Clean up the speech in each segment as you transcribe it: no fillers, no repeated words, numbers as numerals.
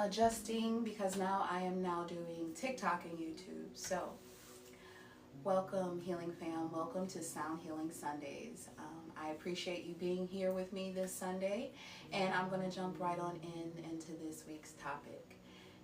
adjusting because now I am now doing TikTok and YouTube. So welcome, Healing Fam. Welcome to Sound Healing Sundays. I appreciate you being here with me this Sunday, and I'm going to jump right on into this week's topic.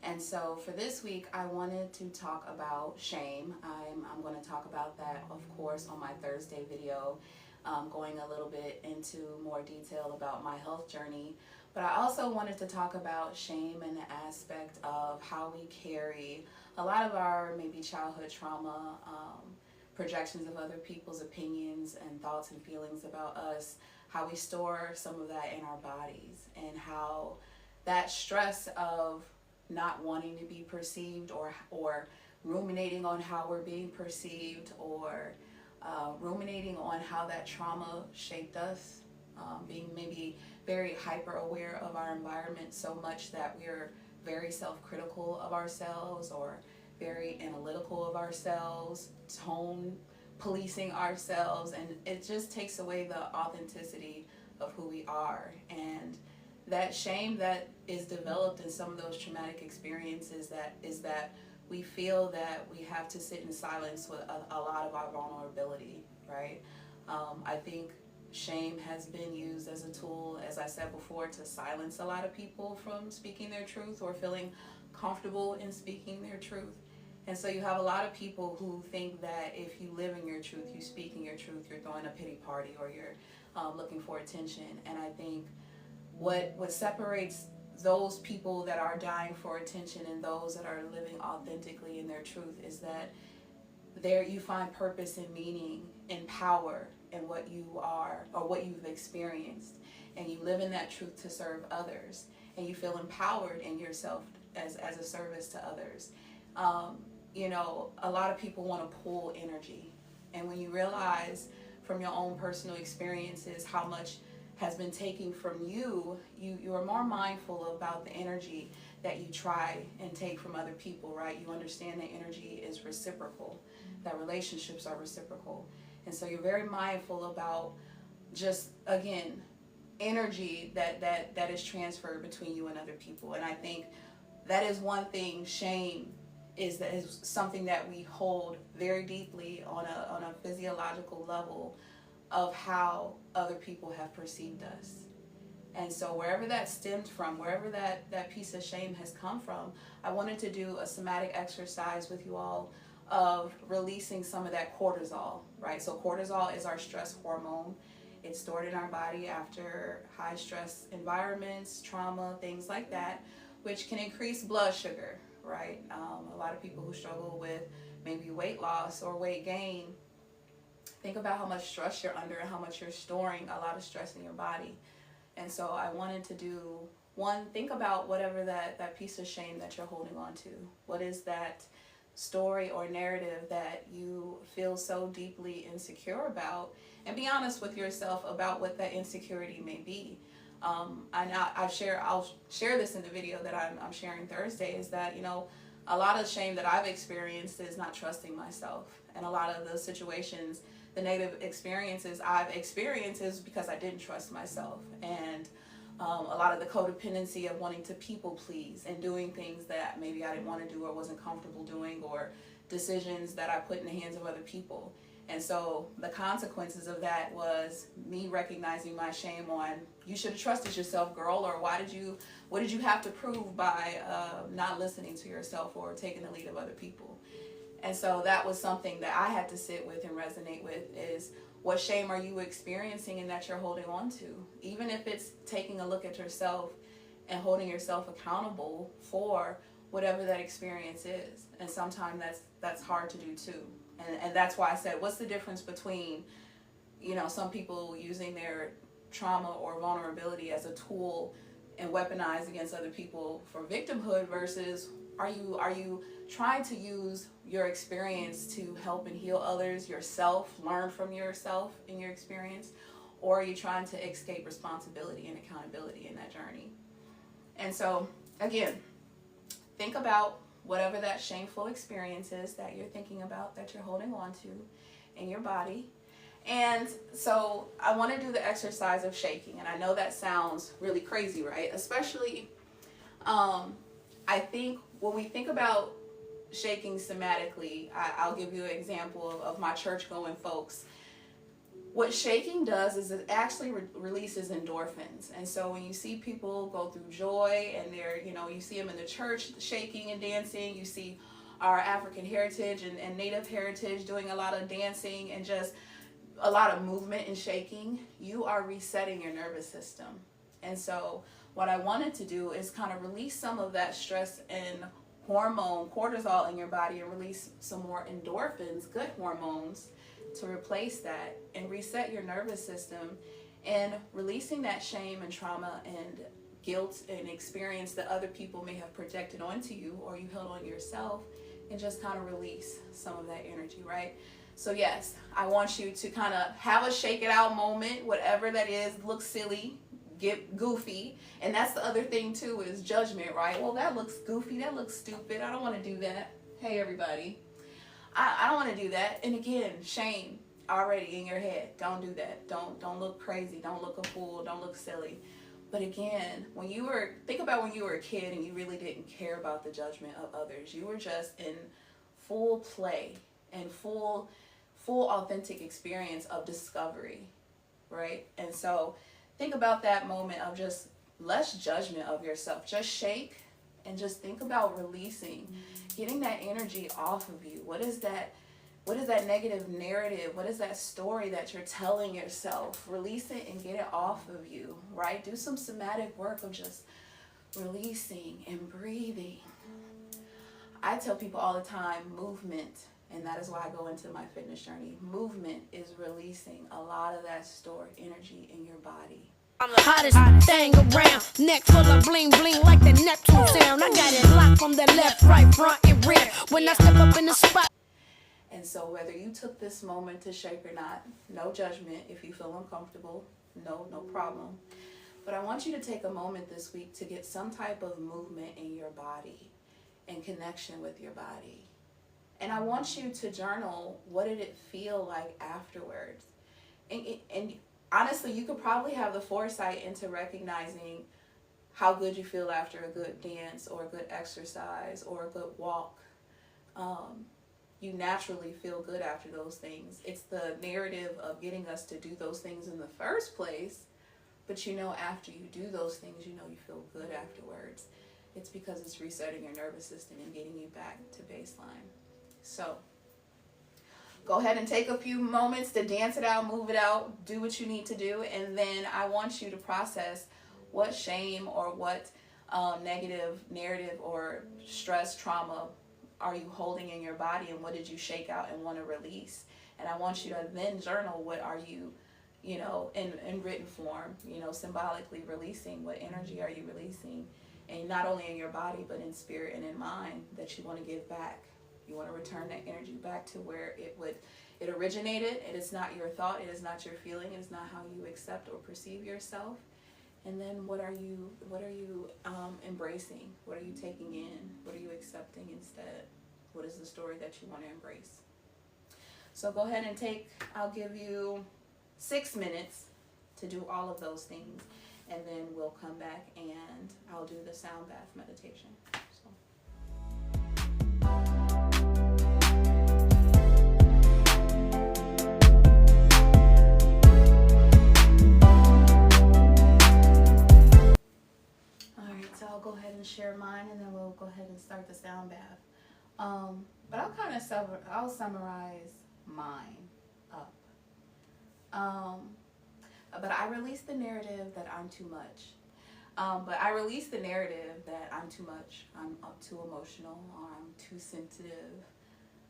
And so for this week, I wanted to talk about shame. I'm going to talk about that, of course, on my Thursday video, going a little bit into more detail about my health journey. But I also wanted to talk about shame and the aspect of how we carry a lot of our maybe childhood trauma, projections of other people's opinions and thoughts and feelings about us, how we store some of that in our bodies, and how that stress of not wanting to be perceived or ruminating on how we're being perceived, or ruminating on how that trauma shaped us, being maybe very hyper aware of our environment so much that we're very self-critical of ourselves or very analytical of ourselves, tone policing ourselves, and it just takes away the authenticity of who we are. And that shame that is developed in some of those traumatic experiences, that we feel that we have to sit in silence with a lot of our vulnerability, right? I think shame has been used as a tool, as I said before, to silence a lot of people from speaking their truth or feeling comfortable in speaking their truth. And so you have a lot of people who think that if you live in your truth, you speak in your truth, you're throwing a pity party, or you're looking for attention. And I think what separates those people that are dying for attention and those that are living authentically in their truth is that there you find purpose and meaning and power in what you are or what you've experienced, and you live in that truth to serve others, and you feel empowered in yourself as a service to others. You know, a lot of people want to pull energy, and when you realize from your own personal experiences how much has been taken from you, you are more mindful about the energy that you try and take from other people, right? You understand that energy is reciprocal, that relationships are reciprocal. And so you're very mindful about just, again, energy that is transferred between you and other people. And I think that is one thing. Shame is something that we hold very deeply on a physiological level of how other people have perceived us. And so wherever that stemmed from, wherever that piece of shame has come from, I wanted to do a somatic exercise with you all of releasing some of that cortisol, right? So cortisol is our stress hormone. It's stored in our body after high stress environments, trauma, things like that, which can increase blood sugar, right? A lot of people who struggle with maybe weight loss or weight gain, think about how much stress you're under and how much you're storing a lot of stress in your body. And so I wanted to do one, think about whatever that piece of shame that you're holding on to. What is that story or narrative that you feel so deeply insecure about? And be honest with yourself about what that insecurity may be. I'll share this in the video that I'm sharing Thursday, is that, you know, a lot of shame that I've experienced is not trusting myself. And a lot of the situations, the negative experiences I've experienced is because I didn't trust myself. And a lot of the codependency of wanting to people please and doing things that maybe I didn't want to do or wasn't comfortable doing, or decisions that I put in the hands of other people. And so the consequences of that was me recognizing my shame on, you should have trusted yourself, girl, or what did you have to prove by not listening to yourself or taking the lead of other people? And so that was something that I had to sit with and resonate with, is what shame are you experiencing and that you're holding on to? Even if it's taking a look at yourself and holding yourself accountable for whatever that experience is. And sometimes that's hard to do too. And that's why I said, what's the difference between, you know, some people using their trauma or vulnerability as a tool and weaponized against other people for victimhood versus are you trying to use your experience to help and heal others, yourself, learn from yourself in your experience, or are you trying to escape responsibility and accountability in that journey? And so, again, think about whatever that shameful experience is that you're thinking about, that you're holding on to in your body. And so I want to do the exercise of shaking. And I know that sounds really crazy, right? Especially I think when we think about shaking somatically, I'll give you an example of my church going folks. What shaking does is it actually releases endorphins. And so when you see people go through joy and they're, you see them in the church shaking and dancing, you see our African heritage and Native heritage doing a lot of dancing and just a lot of movement and shaking, you are resetting your nervous system. And so what I wanted to do is kind of release some of that stress and hormone, cortisol in your body, and release some more endorphins, good hormones, to replace that and reset your nervous system, and releasing that shame and trauma and guilt and experience that other people may have projected onto you or you held on yourself, and just kind of release some of that energy, right? So yes, I want you to kind of have a shake it out moment, whatever that is. Look silly, get goofy. And that's the other thing too, is judgment, right? Well, that looks goofy, that looks stupid, I don't want to do that. Hey everybody, I don't want to do that. And again, shame already in your head. Don't do that. Don't look crazy, don't look a fool, don't look silly. But again, think about when you were a kid and you really didn't care about the judgment of others. You were just in full play and full authentic experience of discovery, right? And so think about that moment of just less judgment of yourself. Just shake and just think about releasing, getting that energy off of you. What is that negative narrative? What is that story that you're telling yourself? Release it and get it off of you, right? Do some somatic work of just releasing and breathing. I tell people all the time, movement, and that is why I go into my fitness journey. Movement is releasing a lot of that stored energy in your body. I'm the hottest thing around. Neck full of bling bling like the Neptune sound. I got it locked from the left, right, front, and rear. When I step up in the spot. And so whether you took this moment to shake or not, no judgment. If you feel uncomfortable, no problem. But I want you to take a moment this week to get some type of movement in your body and connection with your body. And I want you to journal, what did it feel like afterwards? And honestly, you could probably have the foresight into recognizing how good you feel after a good dance or a good exercise or a good walk. You naturally feel good after those things. It's the narrative of getting us to do those things in the first place, but after you do those things, you feel good afterwards. It's because it's resetting your nervous system and getting you back to baseline. So go ahead and take a few moments to dance it out, move it out, do what you need to do. And then I want you to process what shame or what negative narrative or stress, trauma are you holding in your body, and what did you shake out and want to release. And I want you to then journal, what are you, in written form, symbolically releasing. What energy are you releasing? And not only in your body, but in spirit and in mind, that you want to give back. You want to return that energy back to where it originated. It is not your thought. It is not your feeling. It is not how you accept or perceive yourself. And then what are you embracing? What are you taking in? What are you accepting instead? What is the story that you want to embrace? So go ahead and I'll give you 6 minutes to do all of those things. And then we'll come back and I'll do the sound bath meditation. So I'll go ahead and share mine, and then we'll go ahead and start the sound bath. But I'll summarize mine up. But I released the narrative that I'm too much. But I released the narrative that I'm too much, I'm too emotional, or I'm too sensitive.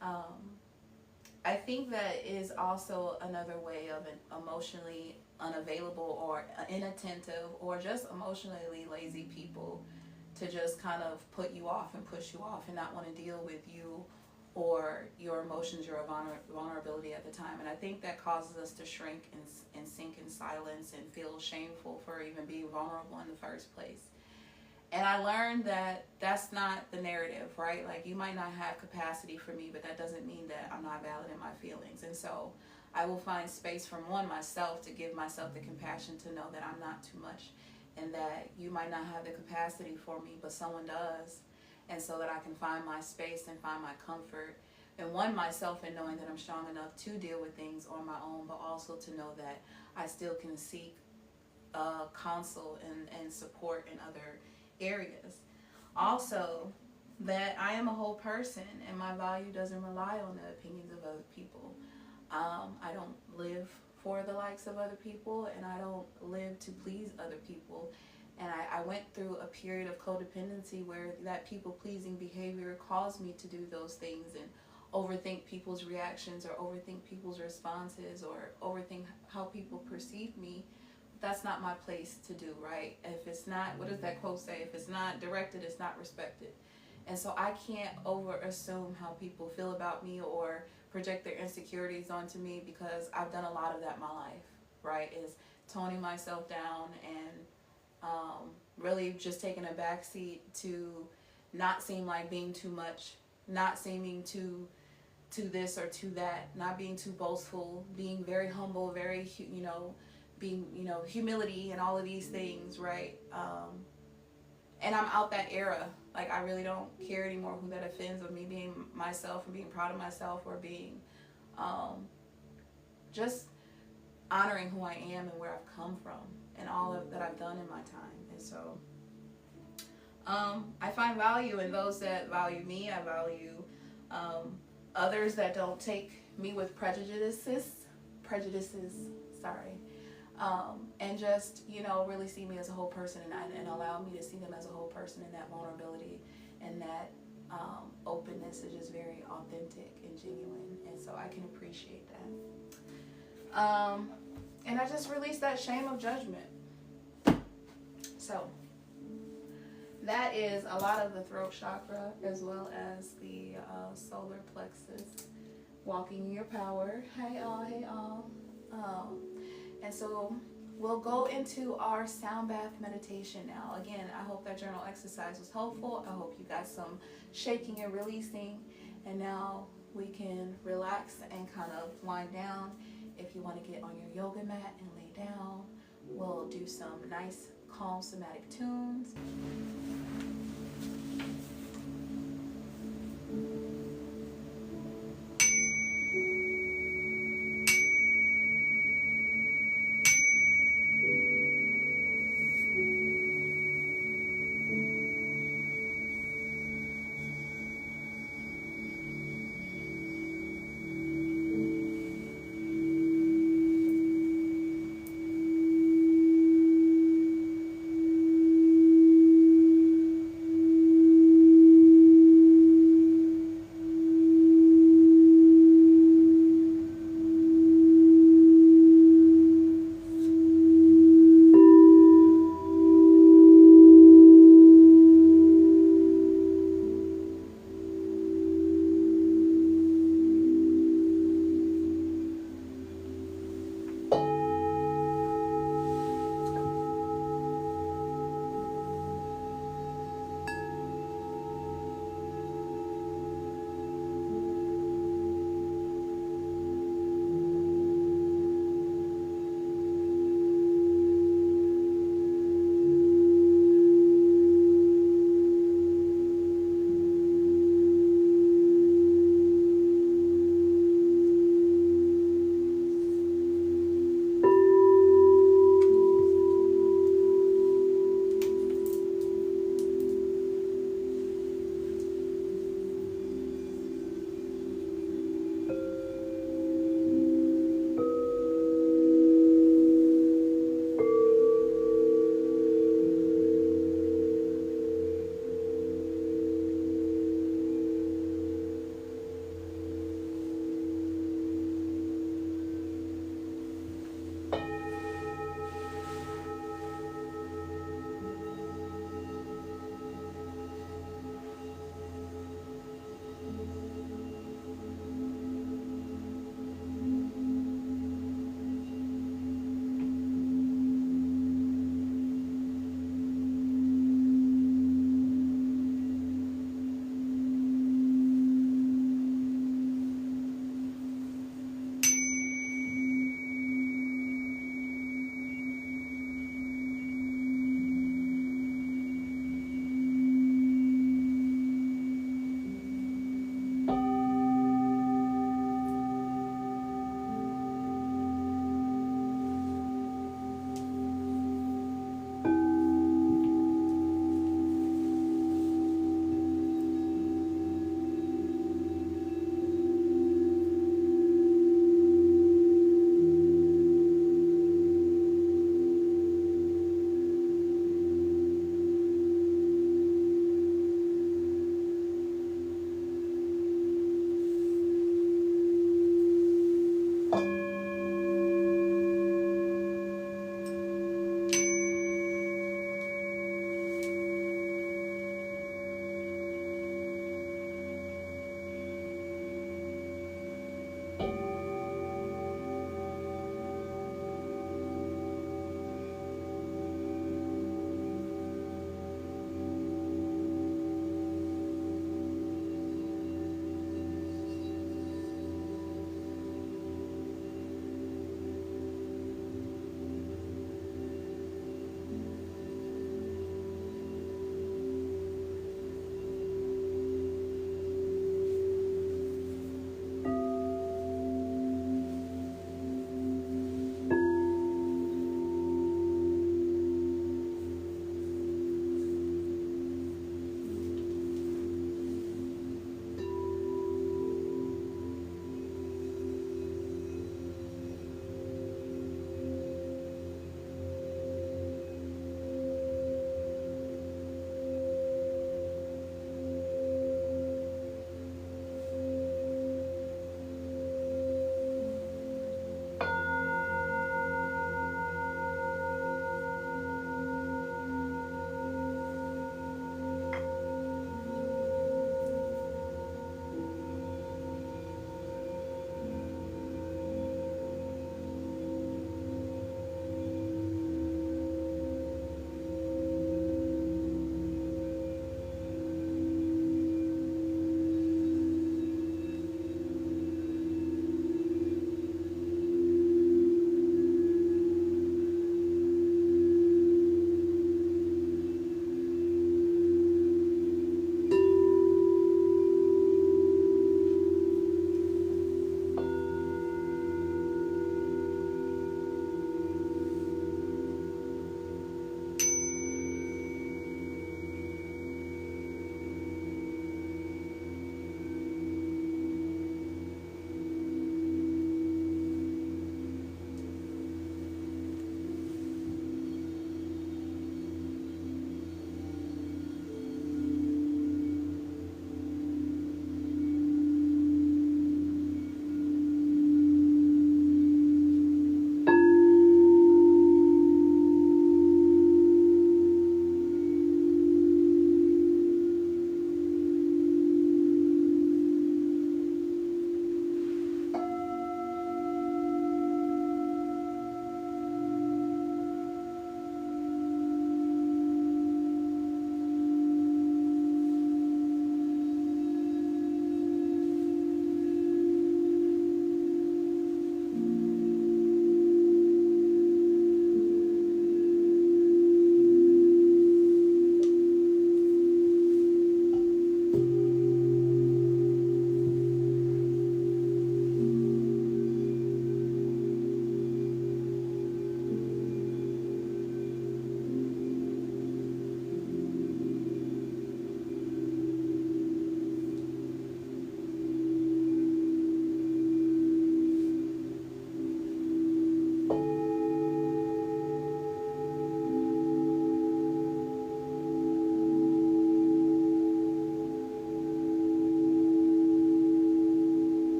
I think that is also another way of an emotionally unavailable or inattentive or just emotionally lazy people to just kind of put you off and push you off and not want to deal with you or your emotions, your vulnerability at the time. And I think that causes us to shrink and sink in silence and feel shameful for even being vulnerable in the first place. And I learned that that's not the narrative, right? Like, you might not have capacity for me, but that doesn't mean that I'm not valid in my feelings. And so I will find space from myself to give myself the compassion to know that I'm not too much, and that you might not have the capacity for me, but someone does. and so that I can find my space and find my comfort and one, myself, and knowing that I'm strong enough to deal with things on my own, but also to know that I still can seek counsel and support in other areas. Also, that I am a whole person and my value doesn't rely on the opinions of other people. I don't live for the likes of other people, and I don't live to please other people. And I went through a period of codependency where that people-pleasing behavior caused me to do those things and overthink people's reactions or overthink people's responses or overthink how people perceive me. That's not my place to do, right? If it's not, what does that quote say? If it's not directed, it's not respected. And so I can't over assume how people feel about me or project their insecurities onto me, because I've done a lot of that in my life, right? Is toning myself down and really just taking a backseat to not seem like being too much, not seeming to this or to that, not being too boastful, being very humble, very, being, humility and all of these things, right? And I'm out that era. Like, I really don't care anymore who that offends, of me being myself and being proud of myself, or being just honoring who I am and where I've come from and all of that I've done in my time. And so I find value in those that value me. I value others that don't take me with prejudices, and just, really see me as a whole person, and allow me to see them as a whole person, and that vulnerability and that openness is just very authentic and genuine, and so I can appreciate that. And I just release that shame of judgment. So that is a lot of the throat chakra, as well as the solar plexus, walking in your power. Hey all. And so we'll go into our sound bath meditation now. Again, I hope that journal exercise was helpful. I hope you got some shaking and releasing. And now we can relax and kind of wind down. If you want to get on your yoga mat and lay down, we'll do some nice, calm, somatic tunes.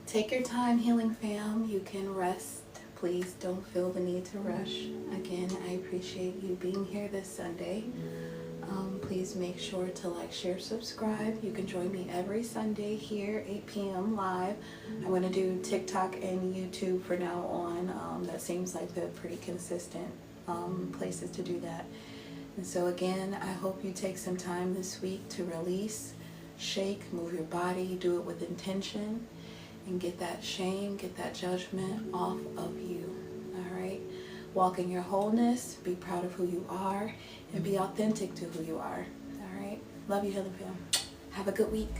Take your time, healing fam. You can rest. Please don't feel the need to rush. Again, I appreciate you being here this Sunday. Please make sure to like, share, subscribe. You can join me every Sunday here, 8 p.m. live. I'm going to do TikTok and YouTube for now on. That seems like the pretty consistent places to do that. And so again, I hope you take some time this week to release, shake, move your body, do it with intention, and get that shame, get that judgment off of you. All right? Walk in your wholeness, be proud of who you are, and be authentic to who you are. All right? Love you, Healing Fam. Have a good week.